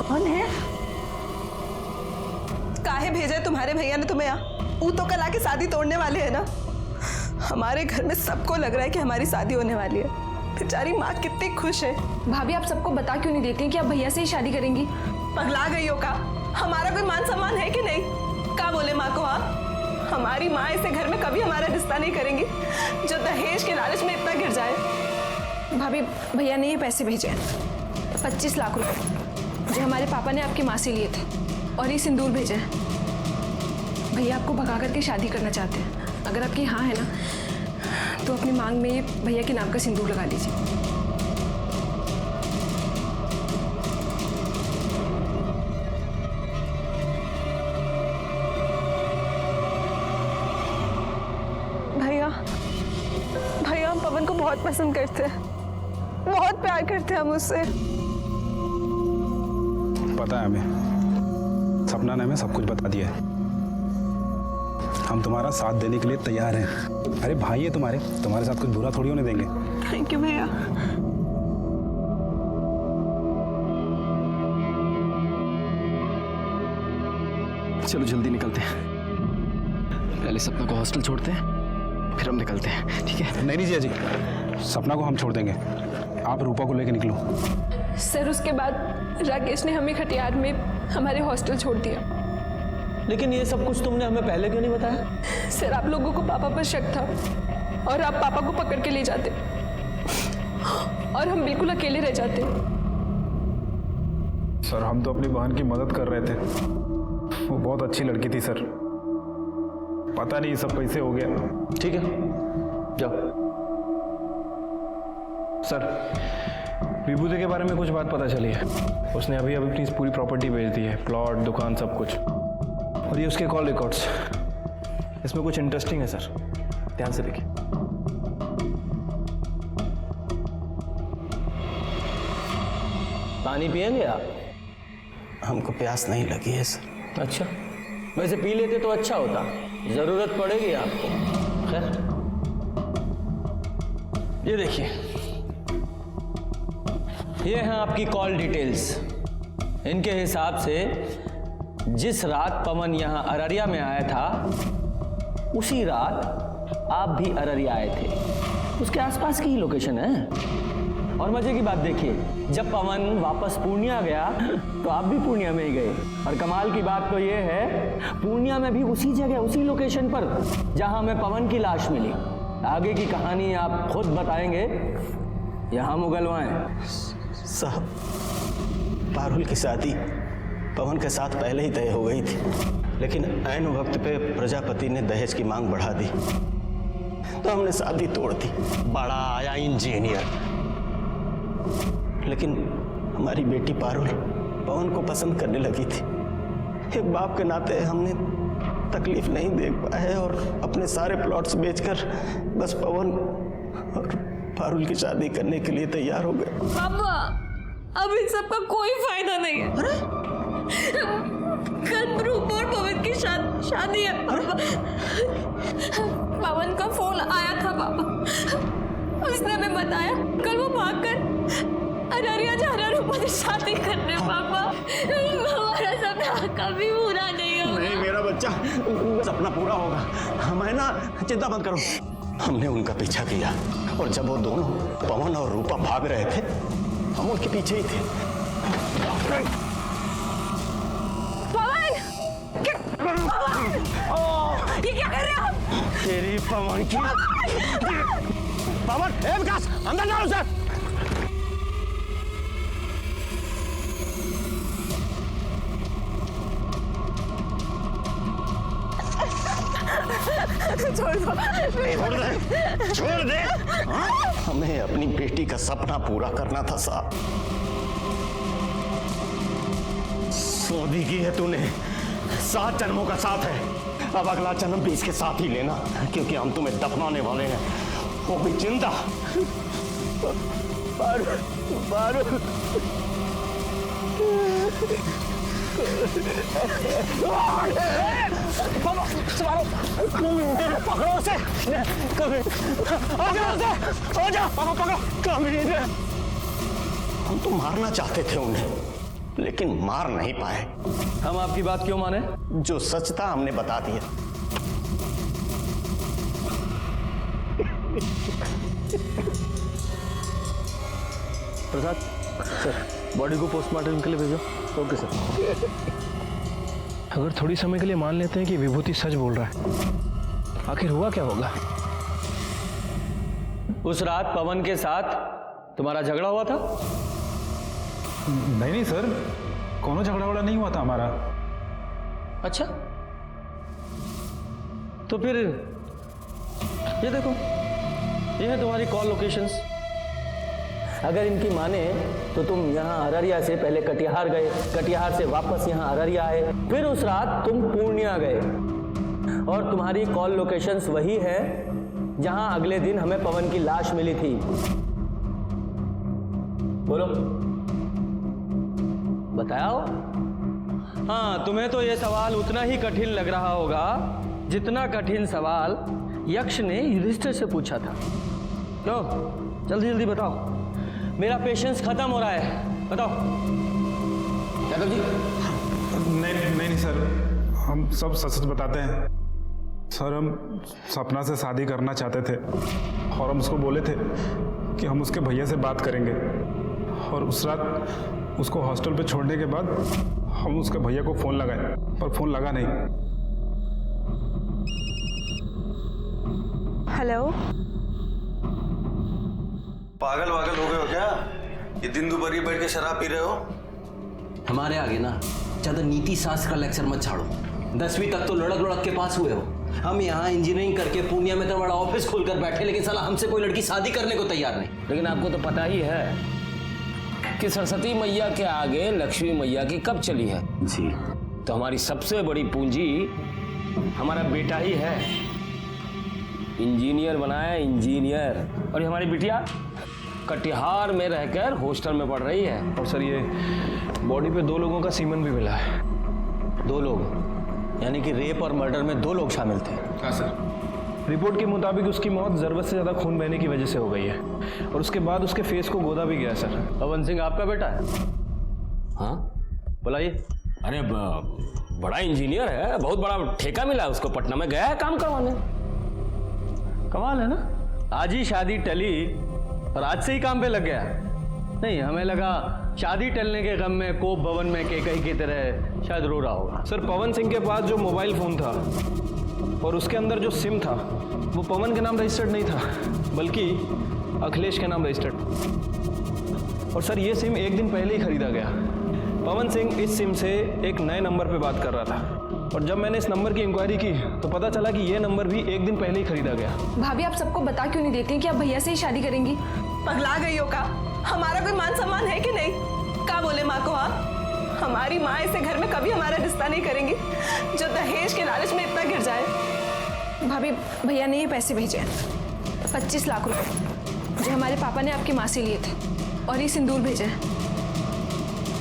पवन है? काहे भेजा तुम्हारे भैया ने तुम्हें यहाँ? वो तो कल आके शादी तोड़ने वाले हैं ना। हमारे घर में सबको लग रहा है कि हमारी शादी होने वाली है। बेचारी माँ कितनी खुश है। भाभी आप सबको बता क्यों नहीं देती हैं कि आप भैया से ही शादी करेंगी? पगला गई हो का? हमारा कोई मान सम्मान है कि नहीं? क्या बोले माँ को? हाँ, हमारी माँ ऐसे घर में कभी हमारा रिश्ता नहीं करेंगी जो दहेज के लालच में इतना गिर जाए। भाभी भैया ने ये पैसे भेजे हैं 25 लाख रुपए जो हमारे पापा ने आपकी माँ से लिए थे, और ये सिंदूर भेजे हैं। भैया आपको भगा करके शादी करना चाहते हैं। अगर आपकी हाँ है ना तो अपनी मांग में ये भैया के नाम का सिंदूर लगा लीजिए। भैया भैया हम पवन को बहुत पसंद करते हैं, बहुत प्यार करते हैं हम उससे। पता है हमें, सपना ने हमें सब कुछ बता दिया है। हम तुम्हारा साथ देने के लिए तैयार हैं। अरे भाई है तुम्हारे साथ कुछ बुरा थोड़ी होने देंगे। थैंक यू भैया। चलो जल्दी निकलते हैं। पहले सपना को हॉस्टल छोड़ते हैं, फिर हम निकलते हैं, ठीक है? नहीं जिया जी, सपना को हम छोड़ देंगे, आप रूपा को लेकर निकलो। सर उसके बाद राकेश ने हमें खटियार में हमारे हॉस्टल छोड़ दिया। लेकिन ये सब कुछ तुमने हमें पहले क्यों नहीं बताया? सर आप लोगों को पापा पर शक था और आप पापा को पकड़ के ले जाते और हम बिल्कुल अकेले रह जाते। सर हम तो अपनी बहन की मदद कर रहे थे, वो बहुत अच्छी लड़की थी सर। पता नहीं सब कैसे हो गया। ठीक है, जाओ। सर विभूति के बारे में कुछ बात पता चली है। उसने अभी अपनी पूरी प्रॉपर्टी बेच दी है, प्लॉट, दुकान, सब कुछ। और ये उसके कॉल रिकॉर्ड्स, इसमें कुछ इंटरेस्टिंग है सर, ध्यान से देखिए। पानी पिएंगे आप? हमको प्यास नहीं लगी है सर। अच्छा, वैसे पी लेते तो अच्छा होता, जरूरत पड़ेगी आपको। खैर, ये देखिए, ये हैं आपकी कॉल डिटेल्स। इनके हिसाब से जिस रात पवन यहाँ अररिया में आया था, उसी रात आप भी अररिया आए थे। उसके आसपास की ही लोकेशन है। और मजे की बात देखिए, जब पवन वापस पूर्णिया गया तो आप भी पूर्णिया में ही गए। और कमाल की बात तो ये है, पूर्णिया में भी उसी जगह, उसी लोकेशन पर जहां हमें पवन की लाश मिली। आगे की कहानी आप खुद बताएंगे या हम उगलवाएं? साहब, पारुल की शादी पवन के साथ पहले ही तय हो गई थी, लेकिन ऐन वक्त पे प्रजापति ने दहेज की मांग बढ़ा दी तो हमने शादी तोड़ दी। बड़ा आया इंजीनियर, लेकिन हमारी बेटी पारुल पवन को पसंद करने लगी थी। एक बाप के नाते हमने तकलीफ नहीं देख पाए और अपने सारे प्लॉट्स बेचकर बस पवन और पारुल की शादी करने के लिए तैयार हो गए। पापा अब इन सब का कोई फायदा नहीं है। कल रूपा और पवन की शादी है। पवन का फोन आया था पापा, उसने हमें बताया कल वो भागकर अररिया जा रहा रूपा से शादी करने। पापा हमारा सपना कभी पूरा नहीं होगा। नहीं मेरा बच्चा, सपना पूरा होगा। हमें ना चिंता मत करो। हमने उनका पीछा किया और जब वो दोनों पवन और रूपा भाग रहे थे, हम उनके पीछे ही थे। पवन! ये क्या कर रहे हो आप? तेरी पवन की पवन, ए विकास, अंदर जाओ सर। छोड़ दे। हमें अपनी बेटी का सपना पूरा करना था साहब। शादी की है तूने, 7 जन्मों का साथ है। अब अगला जन्म भी इसके साथ ही लेना, क्योंकि हम तुम्हें दफनाने वाले हैं, वो भी जिंदा। पकड़ो उसे, पकड़ो। हम तो मारना चाहते थे उन्हें, लेकिन मार नहीं पाए। हम आपकी बात क्यों माने? जो सच था हमने बता दिया। प्रसाद सर, बॉडी को पोस्टमार्टम के लिए भेजो। Okay sir. अगर थोड़ी समय के लिए मान लेते हैं कि विभूति सच बोल रहा है, आखिर हुआ क्या होगा? उस रात पवन के साथ तुम्हारा झगड़ा हुआ था? नहीं सर, कोनो झगड़ा वगड़ा नहीं हुआ था हमारा। अच्छा, तो फिर ये देखो, ये है तुम्हारी कॉल लोकेशंस। अगर इनकी माने तो तुम यहाँ अररिया से पहले कटिहार गए, कटिहार से वापस यहाँ अररिया आए, फिर उस रात तुम पूर्णिया गए, और तुम्हारी कॉल लोकेशंस वही है जहां अगले दिन हमें पवन की लाश मिली थी। बोलो, बताओ। हाँ, तुम्हें तो यह सवाल उतना ही कठिन लग रहा होगा जितना कठिन सवाल यक्ष ने युधिष्ठिर से पूछा था। लो, जल्दी जल्दी बताओ, मेरा पेशेंस खत्म हो रहा है। बताओ। यादव जी। नहीं सर, हम सब सच बताते हैं सर। हम सपना से शादी करना चाहते थे और हम उसको बोले थे कि हम उसके भैया से बात करेंगे, और उस रात उसको हॉस्टल पे छोड़ने के बाद हम उसके भैया को फ़ोन लगाए, पर फ़ोन लगा नहीं। हेलो। पागल वागल हो गए हो क्या? ये दिन दोपहर बैठ के शराब पी रहे हो? हमारे आगे ना ज्यादा नीति शास्त्र का लेक्चर मत छाड़ो। 10वीं तक तो लड़क के पास हुए हो। हम यहाँ इंजीनियरिंग करके पूर्णिया में तो बड़ा ऑफिस खोलकर बैठे, लेकिन साला हमसे कोई लड़की शादी करने को तैयार नहीं। लेकिन आपको तो पता ही है कि सरस्वती मैया के आगे लक्ष्मी मैया की कब चली है जी। तो हमारी सबसे बड़ी पूंजी हमारा बेटा ही है। इंजीनियर बनाया, इंजीनियर। और ये हमारी बिटिया कटिहार में रहकर हॉस्टल में पढ़ रही है। और सर, ये बॉडी पे 2 लोगों का सीमन भी मिला है। 2 लोग? यानी कि रेप और मर्डर में 2 लोग शामिल थे? हाँ सर। रिपोर्ट के मुताबिक उसकी मौत जरूरत से ज़्यादा खून बहने की वजह से हो गई है, और उसके बाद उसके फेस को गोदा भी गया है सर। पवन सिंह आपका बेटा है? हाँ, बुलाइए। अरे बड़ा इंजीनियर है, बहुत बड़ा ठेका मिला है उसको, पटना में गया है काम करवाने। कमाल है ना, आज ही शादी टली और आज से ही काम पे लग गया। नहीं, हमें लगा शादी टलने के गम में कोप भवन में केकई की तरह शायद रो रहा होगा। सर, पवन सिंह के पास जो मोबाइल फ़ोन था और उसके अंदर जो सिम था वो पवन के नाम रजिस्टर्ड नहीं था, बल्कि अखिलेश के नाम रजिस्टर्ड। और सर, ये सिम 1 दिन पहले ही खरीदा गया। पवन सिंह इस सिम से एक नए नंबर पे बात कर रहा था, और जब मैंने इस नंबर की इंक्वायरी की तो पता चला कि ये नंबर भी 1 दिन पहले ही खरीदा गया। भाभी, आप सबको बता क्यों नहीं देती हैं कि आप भैया से ही शादी करेंगी? पगला गई हो का? हमारा कोई मान सम्मान है कि नहीं? क्या बोले माँ को? हाँ, हमारी माँ ऐसे घर में कभी हमारा रिश्ता नहीं करेंगी जो दहेज के लालच में इतना गिर जाए। भाभी, भैया ने ये पैसे भेजे हैं, 25 लाख रुपए, जो हमारे पापा ने आपकी माँ से लिए थे, और ये सिंदूर भेजे हैं।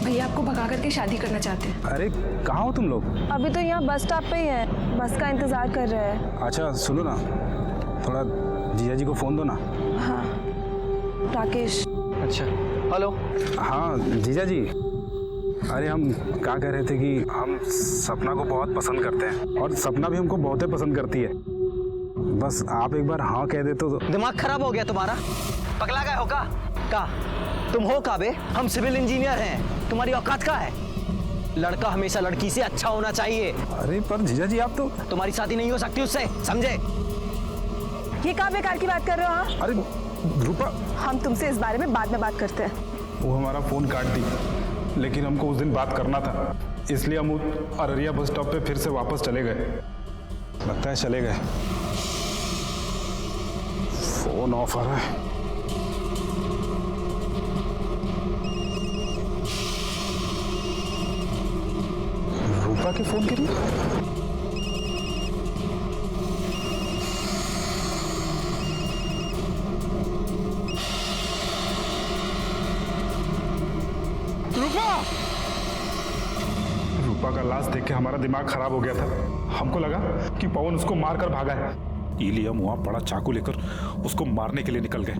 भैया आपको भगा करके शादी करना चाहते हैं। अरे कहाँ हो तुम लोग? अभी तो यहाँ बस स्टॉप पे ही है, बस का इंतजार कर रहे हैं। अच्छा सुनो ना, थोड़ा जीजा जी को फ़ोन दो ना। हाँ, राकेश। अच्छा, हेलो। हाँ जीजा जी, अरे हम क्या कह रहे थे कि हम सपना को बहुत पसंद करते हैं, और सपना भी हमको बहुत पसंद करती है। बस आप एक बार हाँ कह दे तो। दिमाग खराब हो गया तुम्हारा? पगला गए हो का? तुम हो का बे? हम सिविल इंजीनियर हैं, तुम्हारी औकात का है? लड़का हमेशा लड़की से अच्छा होना चाहिए। अरे पर जीजा जी, आप तो। तुम्हारी शादी नहीं हो सकती उससे, समझे? ये क्या बेकार की बात कर रहे हो? हाँ, अरे रूपा, हम तुमसे इस बारे में बाद में बात करते हैं। वो हमारा फ़ोन काट दी, लेकिन हमको उस दिन बात करना था, इसलिए हम अररिया बस स्टॉप पे फिर से वापस चले गए। लगता है चले गए। फ़ोन ऑफ आ रहा है। रूपा के फ़ोन के लिए। रूपा का लाश देख के हमारा दिमाग खराब हो गया था। हमको लगा कि पवन उसको मारकर भागा है, इसलिए हम वहां बड़ा चाकू लेकर उसको मारने के लिए निकल गए।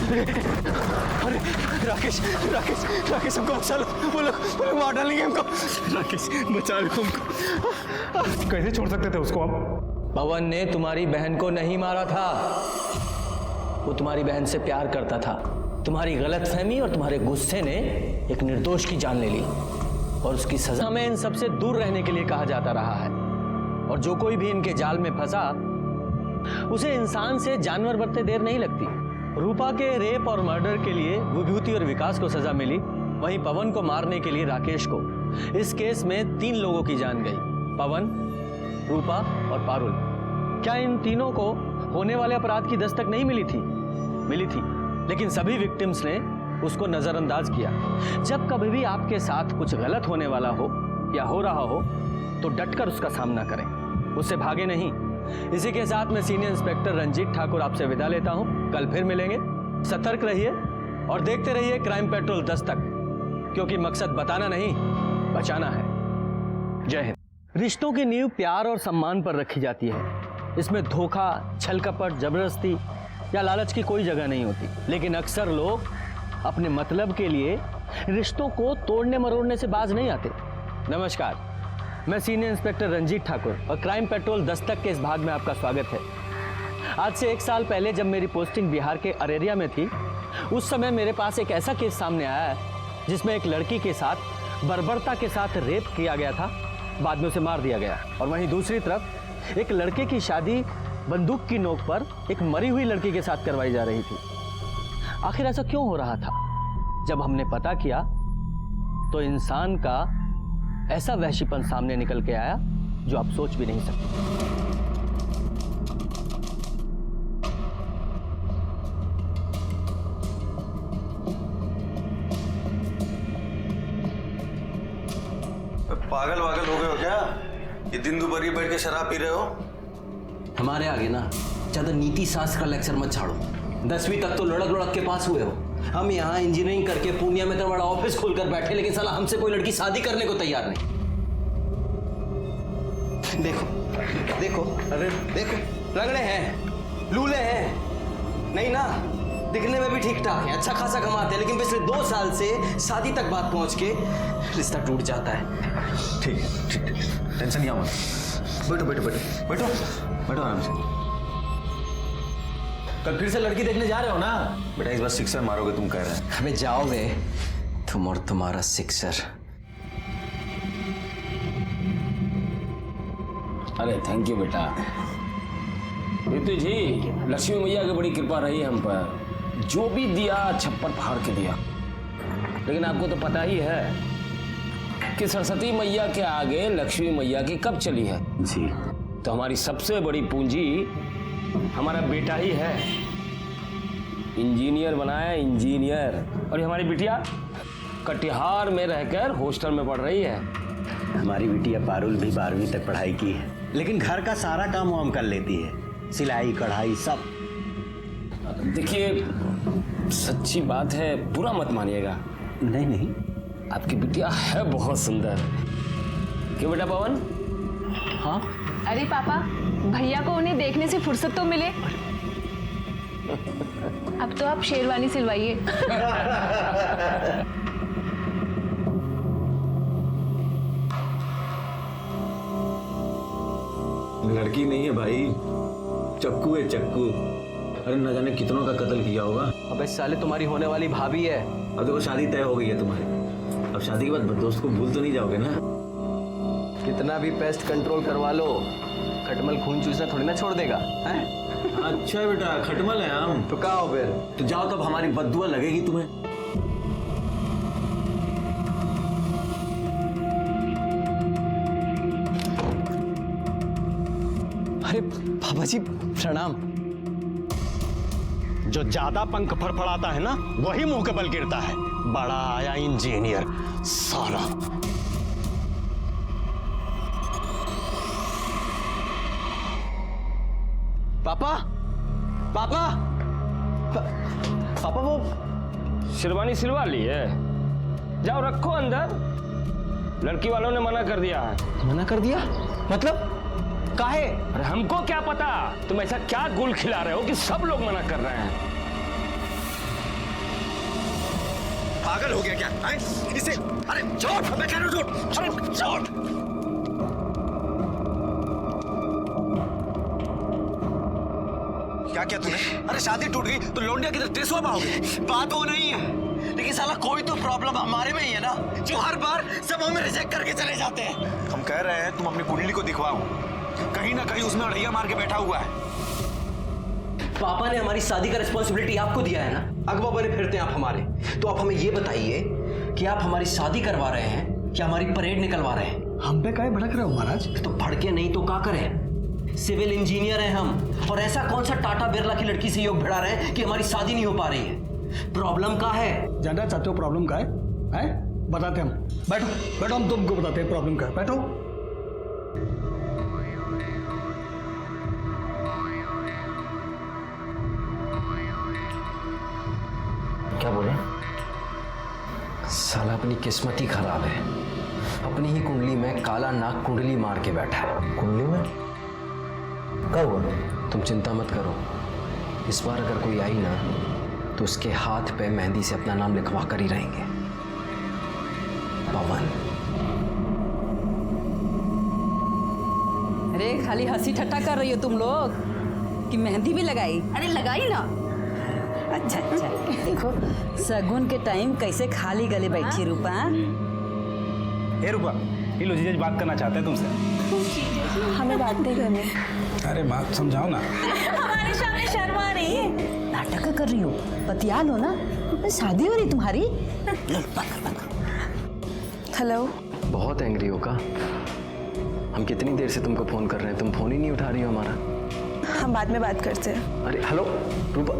अरे राकेश राकेश राकेश हमको बचा लो, वो लोग मार डालेंगे हमको। राकेश बचा लो हमको। कैसे छोड़ सकते थे उसको आप? पवन ने तुम्हारी बहन को नहीं मारा था, वो तुम्हारी बहन से प्यार करता था। तुम्हारी गलतफहमी और तुम्हारे गुस्से ने एक निर्दोष की जान ले ली और उसकी सजा हमें इन सबसे दूर रहने के लिए कहा जाता रहा है। और जो कोई भी इनके जाल में फंसा उसे इंसान से जानवर बनते देर नहीं लगती। रूपा के रेप और मर्डर के लिए विभूति और विकास को सजा मिली, वहीं पवन को मारने के लिए राकेश को। इस केस में 3 लोगों की जान गई, पवन, रूपा और पारुल। क्या इन तीनों को होने वाले अपराध की दस्तक नहीं मिली थी? मिली थी, लेकिन सभी विक्टिम्स ने उसको नजरअंदाज किया। जब कभी भी आपके साथ कुछ गलत होने वाला हो या हो रहा हो तो डटकर उसका सामना करें, उससे भागे नहीं। इसी के साथ मैं सीनियर इंस्पेक्टर रंजीत ठाकुर आपसे विदा लेता हूं। कल फिर मिलेंगे। सतर्क रहिए और देखते रहिए क्राइम पेट्रोल दस्तक, क्योंकि मकसद बताना नहीं, बचाना है। जय हिंद। रिश्तों की नींव प्यार और सम्मान पर रखी जाती है। इसमें धोखा, छल कपट, जबरदस्ती या लालच की कोई जगह नहीं होती। लेकिन अक्सर लोग अपने मतलब के लिए रिश्तों को तोड़ने मरोड़ने से बाज नहीं आते। नमस्कार, मैं सीनियर इंस्पेक्टर रंजीत ठाकुर और क्राइम पेट्रोल दस्तक के इस भाग में आपका स्वागत है। आज से 1 साल पहले जब मेरी पोस्टिंग बिहार के अरेरिया में थी, उस समय मेरे पास एक ऐसा केस सामने आया है जिसमें एक लड़की के साथ बर्बरता के साथ रेप किया गया था, बाद में उसे मार दिया गया। और वहीं दूसरी तरफ एक लड़के की शादी बंदूक की नोक पर एक मरी हुई लड़की के साथ करवाई जा रही थी। आखिर ऐसा क्यों हो रहा था? जब हमने पता किया तो इंसान का ऐसा वहशीपन सामने निकल के आया जो आप सोच भी नहीं सकते। पागल वागल हो गए हो क्या? ये दिन दोपहर बैठ के शराब पी रहे हो? हमारे आगे ना ज्यादा नीति शास्त्र का लेक्चर मत झाड़ो। 10वीं तक तो लड़क लड़क के पास हुए हो। हम यहाँ इंजीनियरिंग करके पूर्णिया में तो बड़ा ऑफिस खोलकर बैठे, लेकिन साला हमसे कोई लड़की शादी करने को तैयार नहीं। देखो देखो, अरे देखो, रगड़े हैं, लूले हैं, नहीं ना, दिखने में भी ठीक ठाक है, अच्छा खासा कमाते हैं, लेकिन पिछले 2 साल से शादी तक बात पहुंच के रिश्ता टूट जाता है। ठीक है, ठीक है, टेंशन नहीं आओ। बैठो बैठो बैठो बैठो बैठो आराम से। कल फिर से लड़की देखने जा रहे हो ना? बेटा इस बार सिक्सर मारोगे तुम कह रहे हैं। हमें जाओगे तुम और तुम्हारा सिक्सर। अरे थैंक यू बेटा। ऋतु जी, लक्ष्मी मैया की बड़ी कृपा रही हम पर, जो भी दिया छप्पर फाड़ के दिया। लेकिन आपको तो पता ही है कि सरस्वती मैया के आगे लक्ष्मी मैया की कब चली है जी। तो हमारी सबसे बड़ी पूंजी हमारा बेटा ही है। इंजीनियर बनाया, इंजीनियर। और ये हमारी बिटिया कटिहार में रहकर हॉस्टल में पढ़ रही है। हमारी बिटिया पारुल भी 12वीं तक पढ़ाई की है, लेकिन घर का सारा काम वो हम कर लेती है, सिलाई कढ़ाई सब। देखिए सच्ची बात है, बुरा मत मानिएगा। नहीं नहीं, आपकी बिटिया है बहुत सुंदर। क्यों बेटा पवन? हाँ। अरे पापा, भैया को उन्हें देखने से फुर्सत तो मिले। अब तो आप शेरवानी सिलवाइए। लड़की नहीं है भाई, चक्कू है चक्कू। अरे न जाने कितनों का कत्ल किया होगा। अबे साले, तुम्हारी होने वाली भाभी है। अब देखो शादी तय हो गई है तुम्हारी, अब शादी के बाद दोस्त को भूल तो नहीं जाओगे ना? कितना भी पेस्ट कंट्रोल करवा लो, खटमल खून चूसना थोड़ी ना छोड़ देगा है? अच्छा बेटा, खटमल है हम। तो कहा हो फिर? तो जाओ, तब हमारी बद्दुआ लगेगी तुम्हें। अरे बाबा जी प्रणाम। जो ज्यादा पंख फड़फड़ाता है ना, वही मुंह के बल गिरता है। बड़ा आया इंजीनियर साला। पापा, पापा, पापा वो शेरवानी सिलवा ली है, जाओ रखो अंदर। लड़की वालों ने मना कर दिया है। मना कर दिया? मतलब काहे? अरे हमको क्या पता, तुम ऐसा क्या गुल खिला रहे हो कि सब लोग मना कर रहे हैं। पागल हो गया क्या? इसे अरे छोड़, मैं कह रहा हूँ छोड़, अरे छोड़। क्या किया तूने? अरे शादी टूट गई तो लौंडिया किधर टेसुआ पाओगे? बात वो नहीं है, लेकिन साला कोई तो प्रॉब्लम हमारे में ही है ना, जो हर बार सब हमें रिजेक्ट करके चले जाते हैं। हम कह रहे हैं तुम अपनी कुंडली को दिखवाओ, कहीं ना कहीं उसमें अड़ैया मार के बैठा हुआ है। पापा ने हमारी शादी का रिस्पॉन्सिबिलिटी आपको दिया है ना, अगवा बने फिरते हैं आप हमारे। तो आप हमें ये बताइए कि आप हमारी शादी करवा रहे हैं कि हमारी परेड निकलवा रहे हैं? हम पे काहे भड़क रहे हो महाराज? तो भड़के नहीं तो क्या करें? सिविल इंजीनियर हैं हम, और ऐसा कौन सा टाटा बिरला की लड़की से योग भिड़ा रहे हैं कि हमारी शादी नहीं हो पा रही है? प्रॉब्लम क्या है? जानना चाहते हो प्रॉब्लम क्या है? बताते हम। बैठो बैठो, हम तुमको बताते हैं प्रॉब्लम क्या है। बैठो। क्या बोले? साला अपनी किस्मत ही खराब है, अपनी ही कुंडली में काला नाग कुंडली मार के बैठा है। कुंडली में क्या हुआ? तुम चिंता मत करो, इस बार अगर कोई आई ना तो उसके हाथ पे मेहंदी से अपना नाम लिखवा कर ही रहेंगे, पवन। अरे खाली हंसी ठट्टा कर रही हो तुम लोग कि मेहंदी भी लगाई? अरे लगाई ना। अच्छा अच्छा, देखो सगुन के टाइम कैसे खाली गले बैठी रूपा। ए रूपा, ये लो जीजा जी बात करना चाहते हैं तुमसे। हमें बात नहीं करनी। अरे माँ समझाओ ना। हमारे सामने शर्मा रही है, नाटक कर रही हो, बतिया लो ना, शादी हो रही तुम्हारी। हेलो। बहुत एंग्री हो का? हम कितनी देर से तुमको फोन कर रहे हैं, तुम फोन ही नहीं उठा रही हो हमारा। हम बाद में बात करते हैं। अरे हेलो रूपा,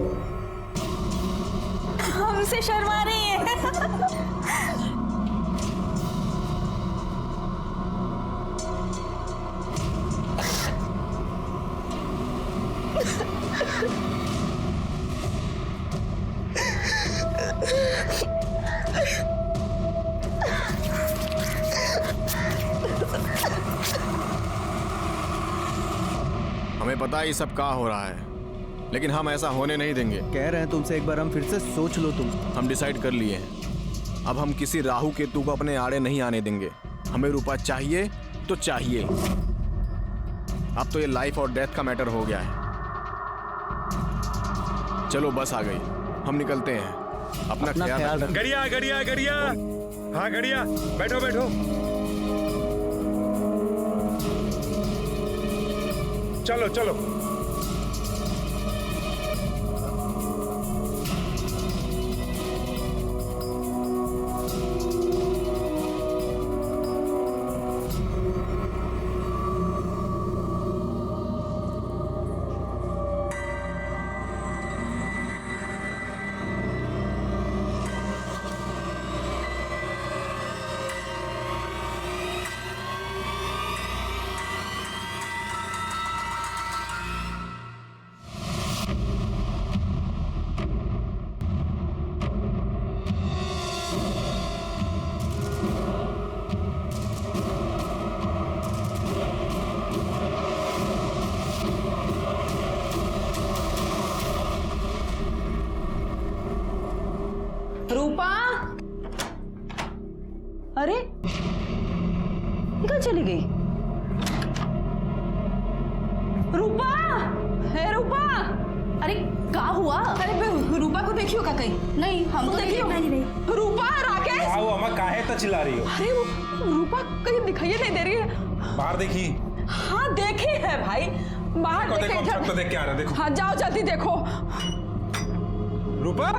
हमसे शर्मा रही है। हमें पता है ये सब क्या हो रहा है, लेकिन हम ऐसा होने नहीं देंगे। कह रहे हैं तुमसे एक बार हम फिर से सोच लो तुम। हम डिसाइड कर लिए हैं, अब हम किसी राहु केतु को अपने आड़े नहीं आने देंगे। हमें रूपा चाहिए तो चाहिए। अब तो ये लाइफ और डेथ का मैटर हो गया है। चलो बस आ गई, हम निकलते हैं। अपना ख्याल रखना। गड़िया गड़िया गड़िया, हाँ गड़िया, बैठो बैठो। चलो चलो। रूपा, अरे कहाँ चली गई? रूपा, है रूपा। अरे क्या हुआ? अरे रूपा को देखियो का कहीं? नहीं, हम तो देखियो नहीं। रूपा, राकेश। क्या हुआ अम्मा, काहे तो चिल्ला रही हो? अरे वो रूपा कहीं दिखाई नहीं दे रही है। बाहर देखी? हाँ देखी है भाई, बाहर देखो, हम सब तो देख के आ रहे हैं, देखो। हाँ जाओ जल्दी देखो। रूपा,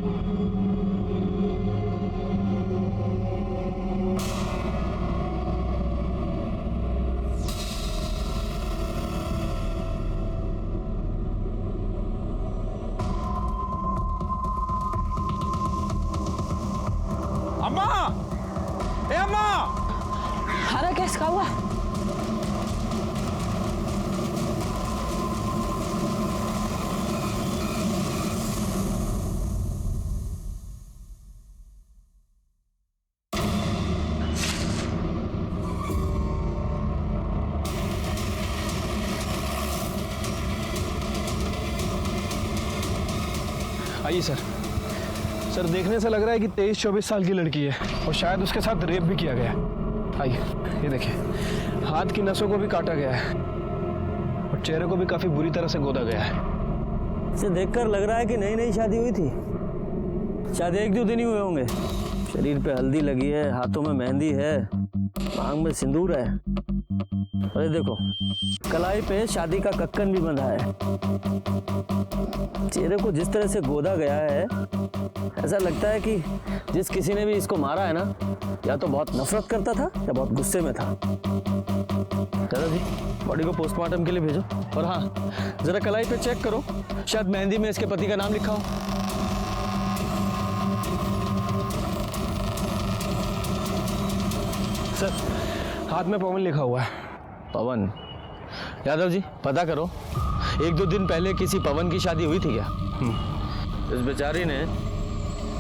अम्मा, ए अम्मा। हरा कैस का हुआ? आइए सर। सर देखने से लग रहा है कि 23-24 साल की लड़की है और शायद उसके साथ रेप भी किया गया है। आइए ये देखिए, हाथ की नसों को भी काटा गया है और चेहरे को भी काफी बुरी तरह से गोदा गया है। इसे देखकर लग रहा है कि नई नई शादी हुई थी। शायद 1-2 दिन ही हुए होंगे। शरीर पे हल्दी लगी है, हाथों में मेहंदी है, मांग में सिंदूर है। अरे देखो, कलाई पे शादी का कक्कन भी बंधा है। चेहरे को जिस तरह से गोदा गया है, ऐसा लगता है कि जिस किसी ने भी इसको मारा है ना, या तो बहुत नफरत करता था या बहुत गुस्से में था। दादा जी, बॉडी को पोस्टमार्टम के लिए भेजो। और हाँ, जरा कलाई पे चेक करो, शायद मेहंदी में इसके पति का नाम लिखा हो। सर, हाथ में पवन लिखा हुआ है। पवन? यादव जी, पता करो, 1-2 दिन पहले किसी पवन की शादी हुई थी क्या? इस बेचारी ने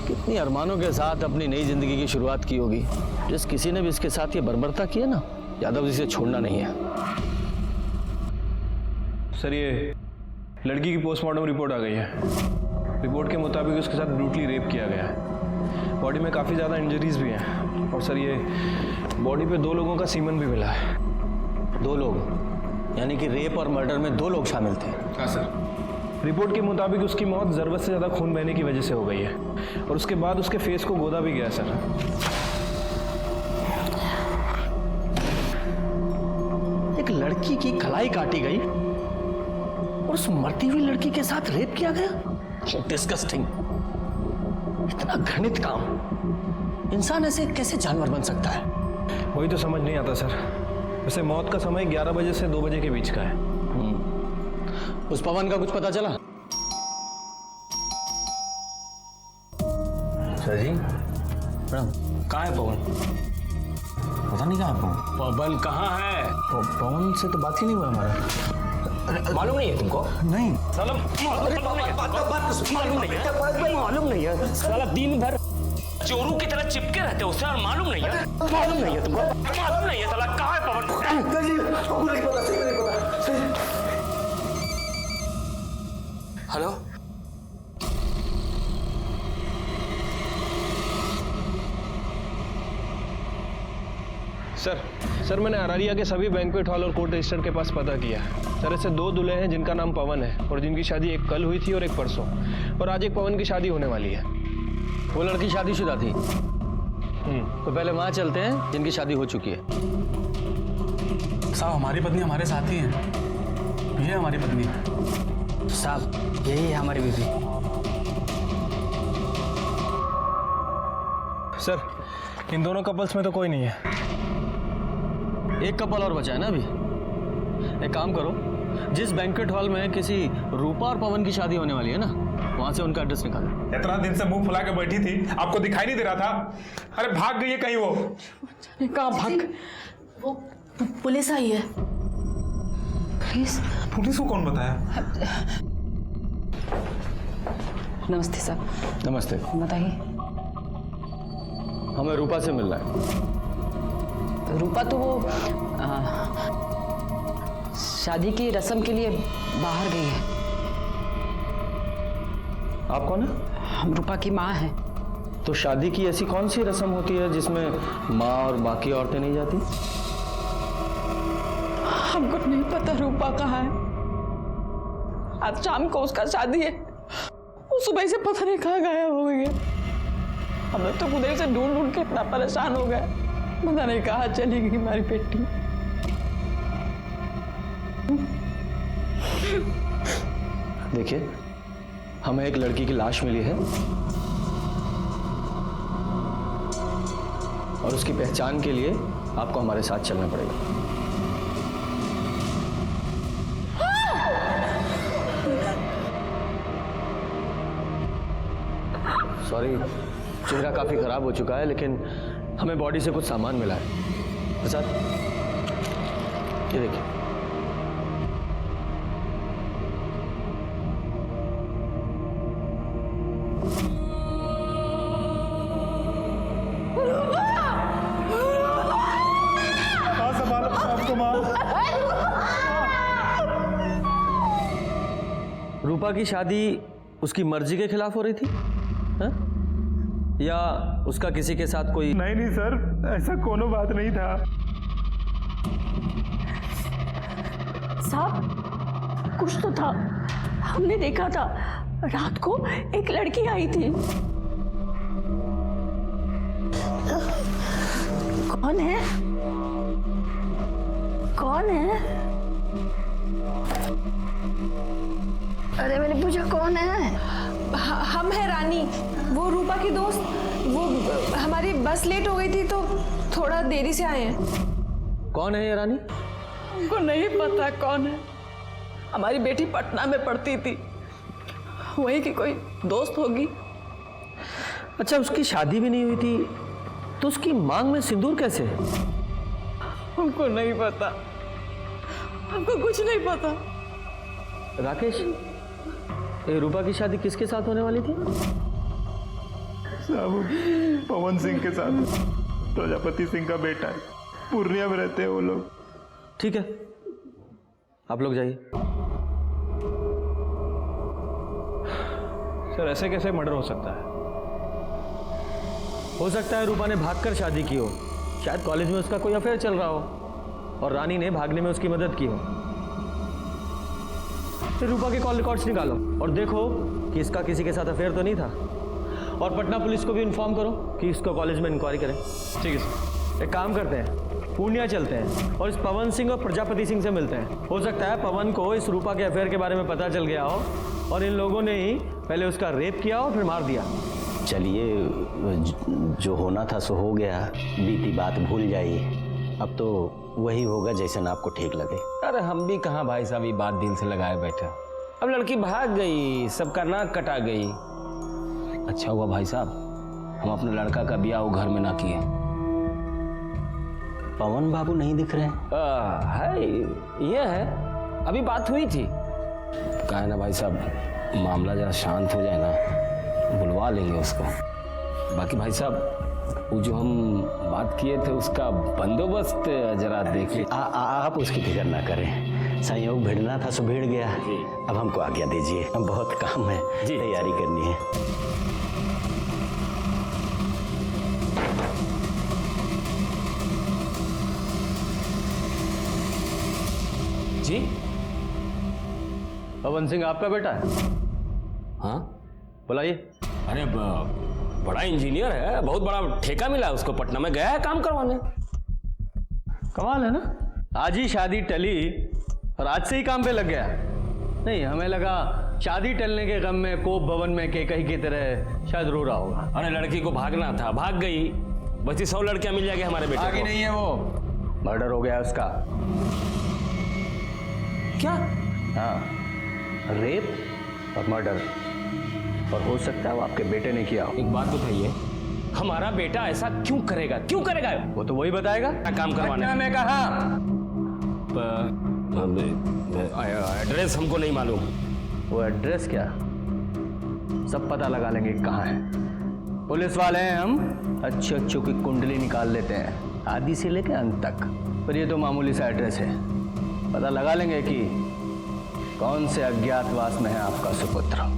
कितनी अरमानों के साथ अपनी नई जिंदगी की शुरुआत की होगी। जिस किसी ने भी इसके साथ ये बर्बरता की है ना, यादव जी से छोड़ना नहीं है। सर, ये लड़की की पोस्टमार्टम रिपोर्ट आ गई है। रिपोर्ट के मुताबिक उसके साथ ब्रूटली रेप किया गया है। बॉडी में काफ़ी ज़्यादा इंजरीज भी हैं और सर ये बॉडी पे 2 लोगों का सीमन भी मिला है। 2 लोग? यानी कि रेप और मर्डर में 2 लोग शामिल थे? हाँ सर। रिपोर्ट के मुताबिक उसकी मौत ज़रूरत से ज़्यादा खून बहने की वजह से हो गई है और उसके बाद उसके फेस को गोदा भी गया है सर। एक लड़की की कलाई काटी गई और उस मरती हुई लड़की के साथ रेप किया गया? डिस्गस्टिंग। इतना घृणित काम। इंसान ऐसे कैसे जानवर बन सकता है? वही तो समझ नहीं आता सर। वैसे मौत का समय 11 बजे से 2 बजे के बीच का है। उस पवन का कुछ पता चला? सर जी, मैडम, कहाँ है पवन? पता नहीं कहाँ पवन। पवन कहाँ है? पवन से तो बात ही नहीं हुआ हमारा। मालूम नहीं है तुमको? नहीं साला मालूम नहीं है। साला दिन भर चोरू की तरह चिपके रहते हो सर। मालूम नहीं है? मालूम नहीं है तुमको? मालूम नहीं है? साला कहाँ है पवन? हेलो, सर मैंने अरारिया के सभी बैंक्वेट हॉल और कोर्ट रजिस्टर के पास पता किया। सर, ऐसे 2 दूल्हे हैं जिनका नाम पवन है और जिनकी शादी एक कल हुई थी और एक परसों, और आज एक पवन की शादी होने वाली है। वो लड़की शादीशुदा थी? तो पहले वहां चलते हैं जिनकी शादी हो चुकी है। साहब, हमारी पत्नी हमारे साथ ही है। ये हमारी पत्नी है साहब, यही है हमारी बीवी। सर, इन दोनों कपल्स में तो कोई नहीं है। एक कपल और बचा है ना अभी। एक काम करो, जिस बैंक्वेट हॉल में किसी रूपा और पवन की शादी होने वाली है ना, वहां से उनका एड्रेस निकालो। इतना दिन से मुंह फुला के बैठी थी, आपको दिखाई नहीं दे रहा था? अरे भाग गई है कहीं वो? कहाँ भाग? वो पुलिस आई है। पुलिस को कौन बताया? नमस्ते साहब। नमस्ते। बताइए। हमें रूपा से मिलना है। रूपा तो वो शादी की रस्म के लिए बाहर गई है। आप कौन है? हम रूपा की माँ हैं। तो शादी की ऐसी कौन सी रस्म होती है जिसमें माँ और बाकी औरतें नहीं जाती? हमको नहीं पता रूपा कहाँ है। आज शाम को उसका शादी है। वो सुबह से पता नहीं कहाँ गायब हो गई है। हमें तो उधर से ढूंढ ढूंढ के इतना परेशान हो गए, पता नहीं कहाँ चली गई हमारी बेटी। देखिए, हमें एक लड़की की लाश मिली है और उसकी पहचान के लिए आपको हमारे साथ चलना पड़ेगा। सॉरी, चेहरा काफी खराब हो चुका है, लेकिन हमें बॉडी से कुछ सामान मिला है। प्रसाद, ये देखिए। रूपा की शादी उसकी मर्जी के खिलाफ हो रही थी? हा? या उसका किसी के साथ कोई? नहीं नहीं सर, ऐसा कोनो बात नहीं था। साहब कुछ तो था, हमने देखा था रात को एक लड़की आई थी। कौन है? कौन है? अरे मैंने पूछा कौन है? हम है रानी, वो रूपा की दोस्त। वो हमारी बस लेट हो गई थी तो थोड़ा देरी से आए हैं। कौन है ये रानी? हमको नहीं पता कौन है। हमारी बेटी पटना में पढ़ती थी, वही की कोई दोस्त होगी। अच्छा, उसकी शादी भी नहीं हुई थी तो उसकी मांग में सिंदूर कैसे? हमको नहीं पता, हमको कुछ नहीं पता। राकेश, ये रूपा की शादी किसके साथ होने वाली थी? साहब, पवन सिंह के साथ। प्रजापति सिंह का बेटा है, पूर्णिया में रहते हैं वो लोग। ठीक है, आप लोग जाइए। सर ऐसे कैसे मर्डर हो सकता है? हो सकता है रूपा ने भागकर शादी की हो, शायद कॉलेज में उसका कोई अफेयर चल रहा हो और रानी ने भागने में उसकी मदद की हो। फिर रूपा के कॉल रिकॉर्ड्स निकालो और देखो कि इसका किसी के साथ अफेयर तो नहीं था, और पटना पुलिस को भी इन्फॉर्म करो कि इसको कॉलेज में इंक्वायरी करें। ठीक है सर। एक काम करते हैं, पूर्णिया चलते हैं और इस पवन सिंह और प्रजापति सिंह से मिलते हैं। हो सकता है पवन को इस रूपा के अफेयर के बारे में पता चल गया हो और इन लोगों ने ही पहले उसका रेप किया और फिर मार दिया। चलिए, जो होना था सो हो गया, बीती बात भूल जाइए। अब तो वही होगा जैसे ना आपको ठीक लगे। अरे हम भी कहाँ भाई साहब ये बात दिल से लगाए बैठे। अब लड़की भाग गई, सबका नाक कटा गई। अच्छा हुआ भाई साहब हम अपने लड़का का ब्याह वो घर में ना किए। पवन बाबू नहीं दिख रहे है, ये है, अभी बात हुई थी। कहा है ना भाई साहब, मामला जरा शांत हो जाए ना, बुलवा लेंगे उसको। बाकी भाई साहब वो जो हम बात किए थे उसका बंदोबस्त जरा देखिए। आप उसकी फिक्र ना करें, संयोग भिड़ना था सो भिड़ गया। अब हमको आज्ञा दीजिए, अब बहुत काम है, तैयारी करनी है। जी, पवन सिंह आपका बेटा है? हाँ, बुलाइए। अरे बड़ा इंजीनियर है, बहुत बड़ा ठेका मिला है उसको, पटना में गया है काम करवाने। कमाल है ना, आज ही शादी टली और आज से ही काम पे लग गया। नहीं, हमें लगा शादी टलने के गम में कोप भवन में केकई की तरह शायद रो रहा होगा। अरे लड़की को भागना था, भाग गई। बची 100 लड़कियां मिल जाएगी हमारे बेटे को। आगे नहीं है वो, मर्डर हो गया उसका। क्या? हाँ, रेप और मर्डर, और हो सकता है वो आपके बेटे ने किया हो। एक बात बताइए, हमारा बेटा ऐसा क्यों करेगा? क्यों करेगा? वो तो वही बताएगा। काम करवाने में कहा। एड्रेस हमको नहीं मालूम। वो एड्रेस क्या, सब पता लगा लेंगे कहाँ है। पुलिस वाले हैं हम, अच्छे अच्छों की कुंडली निकाल लेते हैं, आदि से लेकर अंत तक। पर ये तो मामूली सा एड्रेस है, पता लगा लेंगे कि कौन से अज्ञातवास में है आपका सुपुत्र।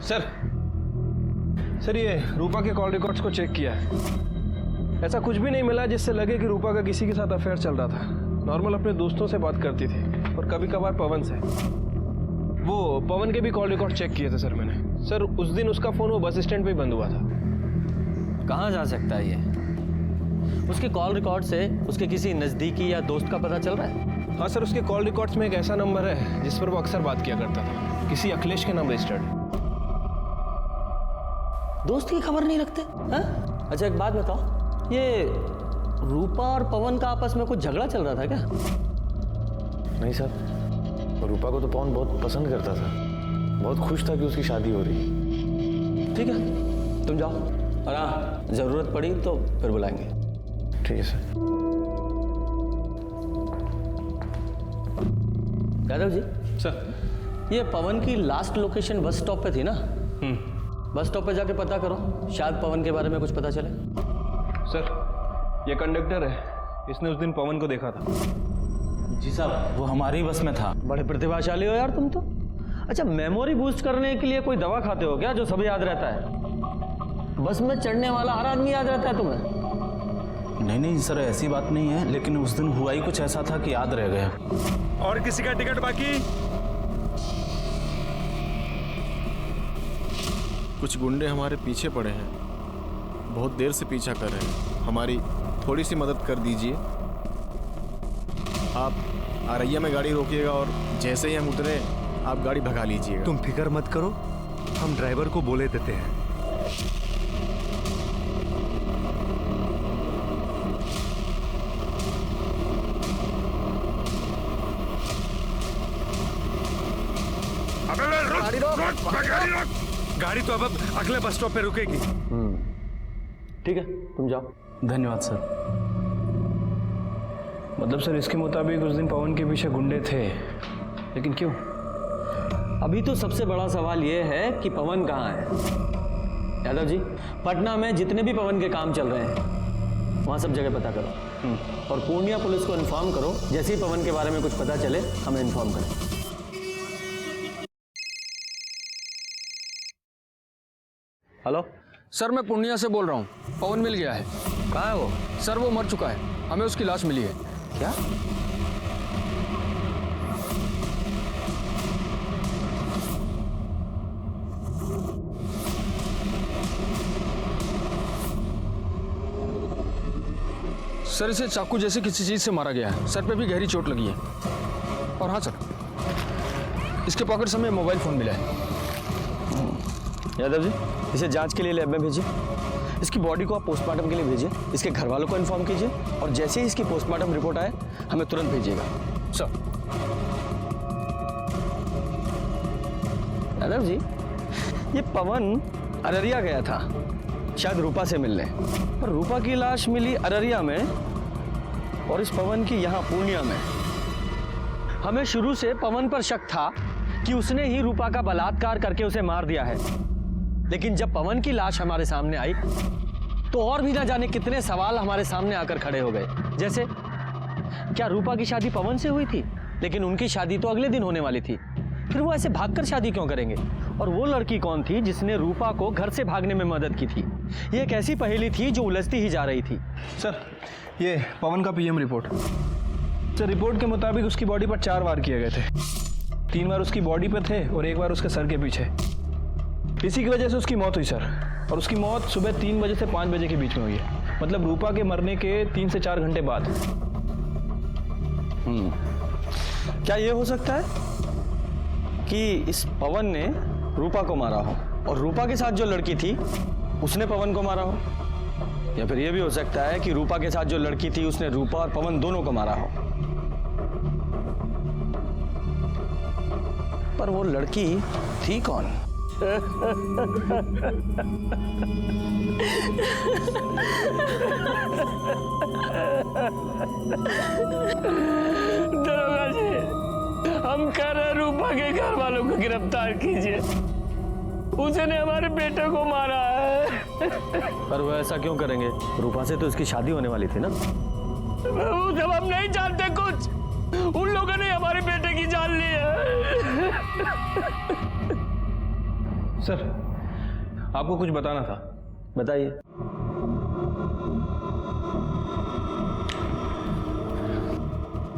सर ये रूपा के कॉल रिकॉर्ड्स को चेक किया है, ऐसा कुछ भी नहीं मिला जिससे लगे कि रूपा का किसी के साथ अफेयर चल रहा था। नॉर्मल अपने दोस्तों से बात करती थी और कभी कभार पवन से। वो पवन के भी कॉल रिकॉर्ड चेक किए थे सर मैंने। सर उस दिन उसका फोन वो बस स्टैंड पे ही बंद हुआ था। कहाँ जा सकता है ये? उसके कॉल रिकॉर्ड से उसके किसी नजदीकी या दोस्त का पता चल रहा है? हाँ सर, उसके कॉल रिकॉर्ड्स में एक ऐसा नंबर है जिस पर वो अक्सर बात किया करता था, किसी अखिलेश के नाम रजिस्टर्ड। दोस्त की खबर नहीं रखते हैं? अच्छा एक बात बताओ, ये रूपा और पवन का आपस में कुछ झगड़ा चल रहा था क्या? नहीं सर, रूपा को तो पवन बहुत पसंद करता था, बहुत खुश था कि उसकी शादी हो रही। ठीक है, तुम जाओ, और हाँ जरूरत पड़ी तो फिर बुलाएंगे। ठीक है सर। यादव जी सर, ये पवन की लास्ट लोकेशन बस स्टॉप पे थी ना? बस स्टॉप पे जाके पता करो, शायद पवन के बारे में कुछ पता चले। सर ये कंडक्टर है, इसने उस दिन पवन को देखा था। जी साहब, वो हमारी बस में था। बड़े प्रतिभाशाली हो यार तुम तो। अच्छा, मेमोरी बूस्ट करने के लिए कोई दवा खाते हो क्या जो सब याद रहता है? बस में चढ़ने वाला हर आदमी याद रहता है तुम्हें? नहीं नहीं सर, ऐसी बात नहीं है, लेकिन उस दिन हुआ ही कुछ ऐसा था कि याद रह गया। और किसी का टिकट बाकी? कुछ गुंडे हमारे पीछे पड़े हैं, बहुत देर से पीछा कर रहे हैं, हमारी थोड़ी सी मदद कर दीजिए। आप आरैया में गाड़ी रोकिएगा और जैसे ही हम उतरे आप गाड़ी भगा लीजिएगा। तुम फिक्र मत करो, हम ड्राइवर को बोले देते हैं। गाड़ी रोक। गाड़ी तो अब अगले बस स्टॉप पे रुकेगी। ठीक है, तुम जाओ। धन्यवाद सर। मतलब सर, इसके मुताबिक उस दिन पवन के पीछे गुंडे थे, लेकिन क्यों? अभी तो सबसे बड़ा सवाल यह है कि पवन कहाँ है। यादव जी, पटना में जितने भी पवन के काम चल रहे हैं वहाँ सब जगह पता करो, और पूर्णिया पुलिस को इन्फॉर्म करो। जैसे ही पवन के बारे में कुछ पता चले हमें इन्फॉर्म करें। हेलो सर, मैं पूर्णिया से बोल रहा हूँ। पवन मिल गया है। कहाँ है वो? सर वो मर चुका है, हमें उसकी लाश मिली है। क्या? सर इसे चाकू जैसे किसी चीज से मारा गया है, सर पे भी गहरी चोट लगी है। और हाँ सर, इसके पॉकेट से हमें मोबाइल फोन मिला है। यादव जी, इसे जांच के लिए लैब में भेजिए। इसकी बॉडी को आप पोस्टमार्टम के लिए भेजिए। इसके घर वालों को इन्फॉर्म कीजिए, और जैसे ही इसकी पोस्टमार्टम रिपोर्ट आए हमें तुरंत भेजिएगा। सर। यादव जी, ये पवन अररिया गया था शायद रूपा से मिलने, पर रूपा की लाश मिली अररिया में और इस पवन की यहाँ पूर्णिया में। हमें शुरू से पवन पर शक था कि उसने ही रूपा का बलात्कार करके उसे मार दिया है, लेकिन जब पवन की लाश हमारे सामने आई तो और भी ना जाने कितने सवाल हमारे सामने आकर खड़े हो गए। जैसे, क्या रूपा की शादी पवन से हुई थी? लेकिन उनकी शादी तो अगले दिन होने वाली थी, फिर वो ऐसे भागकर शादी क्यों करेंगे? और वो लड़की कौन थी जिसने रूपा को घर से भागने में मदद की थी? ये एक ऐसी पहेली थी जो उलझती ही जा रही थी। सर, ये पवन का पीएम रिपोर्ट। सर, रिपोर्ट के मुताबिक उसकी बॉडी पर 4 वार किए गए थे। 3 बार उसकी बॉडी पे थे और 1 बार उसके सर के पीछे। इसी की वजह से उसकी मौत हुई सर, और उसकी मौत सुबह 3 बजे से 5 बजे के बीच में हुई है, मतलब रूपा के मरने के 3 से 4 घंटे बाद। क्या ये हो सकता है कि इस पवन ने रूपा को मारा हो और रूपा के साथ जो लड़की थी उसने पवन को मारा हो? या फिर ये भी हो सकता है कि रूपा के साथ जो लड़की थी उसने रूपा और पवन दोनों को मारा हो? पर वो लड़की थी कौन? दरोगा जी, हम कह रहे रूपा के घर वालों को गिरफ्तार कीजिए, उसने हमारे बेटे को मारा है। पर वो ऐसा क्यों करेंगे? रूपा से तो इसकी शादी होने वाली थी ना। वो जब हम नहीं जानते कुछ, उन लोगों ने हमारे बेटे की जान ली है। सर, आपको कुछ बताना था। बताइए।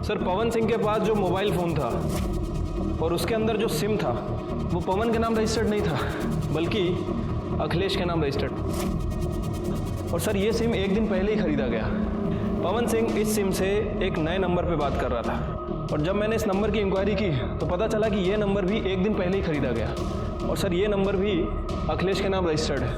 सर, पवन सिंह के पास जो मोबाइल फोन था और उसके अंदर जो सिम था वो पवन के नाम रजिस्टर्ड नहीं था, बल्कि अखिलेश के नाम रजिस्टर्ड। और सर, ये सिम 1 दिन पहले ही खरीदा गया। पवन सिंह इस सिम से एक नए नंबर पे बात कर रहा था, और जब मैंने इस नंबर की इंक्वायरी की तो पता चला कि ये नंबर भी 1 दिन पहले ही खरीदा गया, और सर ये नंबर भी अखिलेश के नाम रजिस्टर्ड है।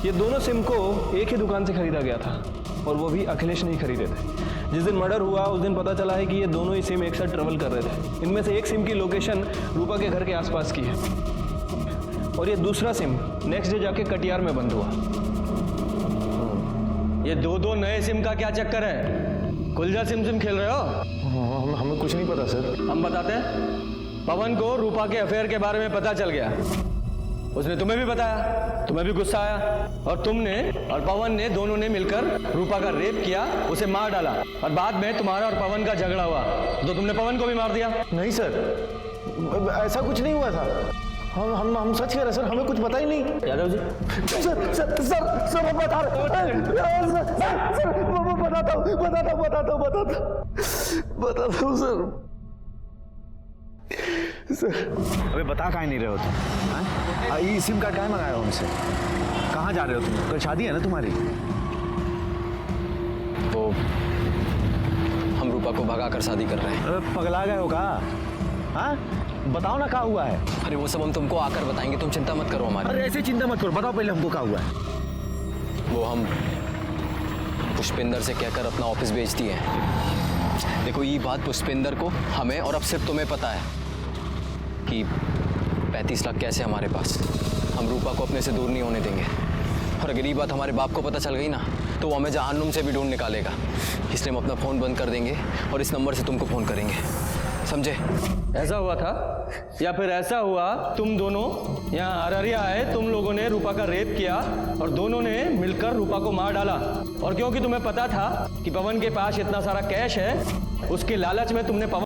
ये दोनों सिम को एक ही दुकान से खरीदा गया था, और वो भी अखिलेश नहीं खरीदे थे। जिस दिन मर्डर हुआ उस दिन पता चला है कि ये दोनों ही सिम एक साथ ट्रेवल कर रहे थे। इनमें से एक सिम की लोकेशन रूपा के घर के आसपास की है, और ये दूसरा सिम नेक्स्ट डे जाके कटिहार में बंद हुआ। ये 2 नए सिम का क्या चक्कर है? कुलजा सिम खेल रहे हो? हमें कुछ नहीं पता सर। हम बताते हैं। पवन को रूपा के अफेयर के बारे में पता चल गया, उसने तुम्हें भी बताया, तुम्हें भी गुस्सा आया, और तुमने और पवन ने दोनों ने मिलकर रूपा का रेप किया, उसे मार डाला, और बाद में तुम्हारा और पवन का झगड़ा हुआ तो तुमने पवन को भी मार दिया। नहीं सर, ऐसा कुछ नहीं हुआ था। हम सच कह रहे सर, हमें कुछ पता ही नहीं। यादव जी सर मैं बता रहा बताता हूँ सर। अबे बता काहे नहीं रहे हो तुम? ये सिम कार्ड काहे मंगाया हो हमसे? कहाँ जा रहे हो तुम? कल शादी है ना तुम्हारी? वो हम रूपा को भगा कर शादी कर रहे हैं। अबे पगला गए हो का? हाँ बताओ ना क्या हुआ है? अरे वो सब हम तुमको आकर बताएंगे, तुम चिंता मत करो हमारी। अरे ऐसे चिंता मत करो, बताओ पहले हमको क्या हुआ है? वो हम पुष्पेंद्र से कहकर अपना ऑफिस बेच दिए हैं। देखो ये बात पुष्पेंद्र को, हमें और अब सिर्फ तुम्हें पता है कि 35 लाख कैसे हमारे पास। हम रूपा को अपने से दूर नहीं होने देंगे, और अगर ये बात हमारे बाप को पता चल गई ना तो वो हमें जहन्नुम से भी ढूंढ निकालेगा। इसलिए हम अपना फ़ोन बंद कर देंगे और इस नंबर से तुमको फ़ोन करेंगे, समझे? ऐसा हुआ था या फिर ऐसा हुआ तुम दोनों यहाँ अररिया आए, तुम लोगों ने रूपा का रेप किया और दोनों ने मिलकर रूपा को मार डाला, और क्योंकि तुम्हें पता था कि पवन के पास इतना सारा कैश है, उसके लालच में तुमने पवन